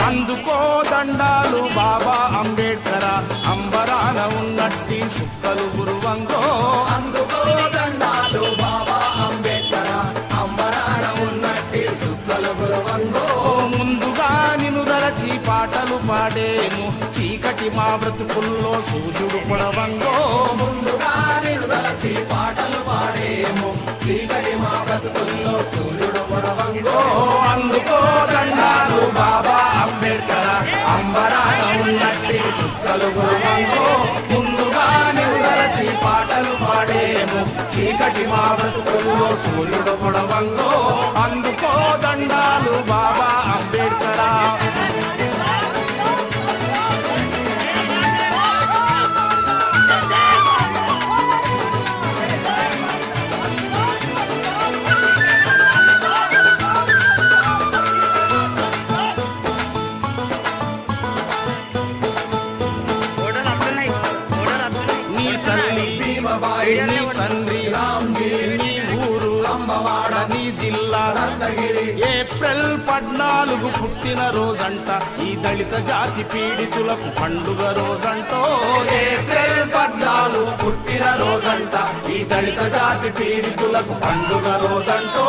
అందుకో దండాలు బాబా అంబేడ్కర, అంబరాన ఉన్నట్టి సుక్కలు గురువంగో. అందుకో దండాలు బాబా అంబేడ్కర, అంబరాన ఉన్నట్టి సుక్కలు గురువంగో. ముందుగా నిన్ను దలచి పాటలు పాడేము, చీకటి మా బ్రతుకుల్లో సూర్యుడు పొడవంగో. ముందుగా నిన్ను దలచి పాటలు పాడేము, చీకటి మా బ్రతుకుల్లో సూర్యుడు పొడవంగో. అందుకో దండాలు బాబా అంబేడ్కర, అంబరాన ఉన్నట్టి సుక్కలు గురువంగో. ముందుగా నిన్ను దలచి పాటలు పాడేము, చీకటి మా బ్రతుకుల్లో సూర్యుడు పొడవంగో. అందుకో దండాలు బాబా అంబేడ్కర. నీ తల్లి భీమబాయి, నీ తండ్రి రామ్గిరి, నీ ఊరు అంబవాడ, నీ జిల్లా రత్నగిరి. ఏప్రిల్ 14 పుట్టిన రోజంట, ఈ దళిత జాతి పీడితులకు పండుగ రోజంటో. ఏప్రిల్ 14 పుట్టిన రోజంట, ఈ దళిత జాతి పీడితులకు పండుగ రోజంటో.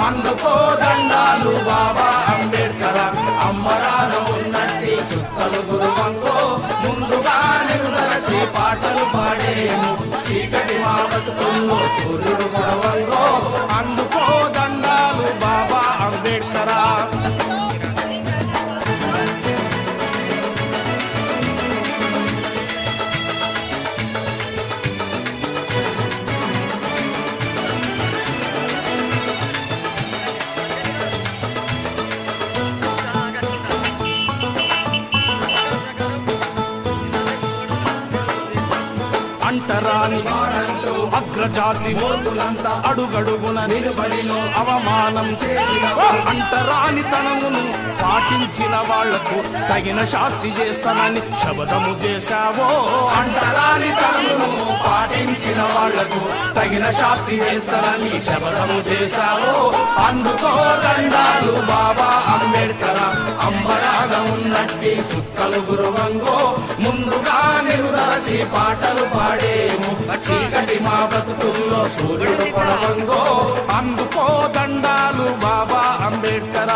అందుకో దండాలు బాబా అంబేడ్కర, అంబరాన ఉన్నట్టి సుక్కలు గురువంగో. ముందుగా నిరుదలచి పాటలు పాడేము, చీకటి మా బతుకుల్లో సూర్యుడు పొడవంగో. అందుకో దండాలు బాబా అంబేడ్కర. అంటరాని వారంటూ అగ్రజాతి మూర్ఖులంతా అడుగడుగున నిలుబడిలో అవమానం చేసిన అంటరాని తనమును పాటించిన వాళ్లకు తగిన శాస్తి చేస్తానని శబదము చేశావో. అంటరాని తనమును పాటించిన వాళ్లకు తగిన శాస్తి చేస్తానని శబదము చేశావో. అందుకో దండాలు బాబా అంబేడ్కర, అంబరాన ఉన్నట్టి సుక్కలు గురువంగో. ముందుగా నిరుదలచి పాటలు పాడేము, చీకటి మా బ్రతుకుల్లో సూర్యుడు పొడవంగో. అందుకో దండాలు బాబా అంబేడ్కర.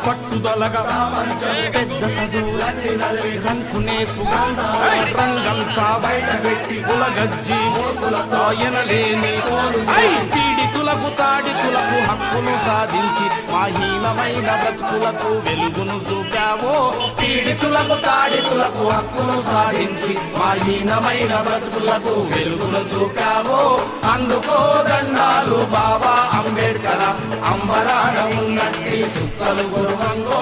పట్టుదలగా పెద్ద చదువులన్నీ చదివి రంకు నేర్పు రంగంతా బయట పెట్టి ఉలగజ్జి ఎనలేని పీడితులకు తాడితులకు హక్కును సాధించి మాహీనమైన బ్రతుకులకు వెలుగును చూపావో. పీడితులకు తాడితులకు హక్కును సాధించి మాహీనమైన బ్రతుకులకు వెలుగును చూపావో. అందుకో దండాలు బాబా అంబేడ్కర, అంబరాన ఉన్నట్టి సుక్కలు గురువంగో.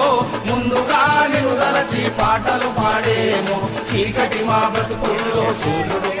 ముందుగా నిరుదలచి పాటలు పాడేము, చీకటి మా బ్రతుకుల్లో సూర్యుడు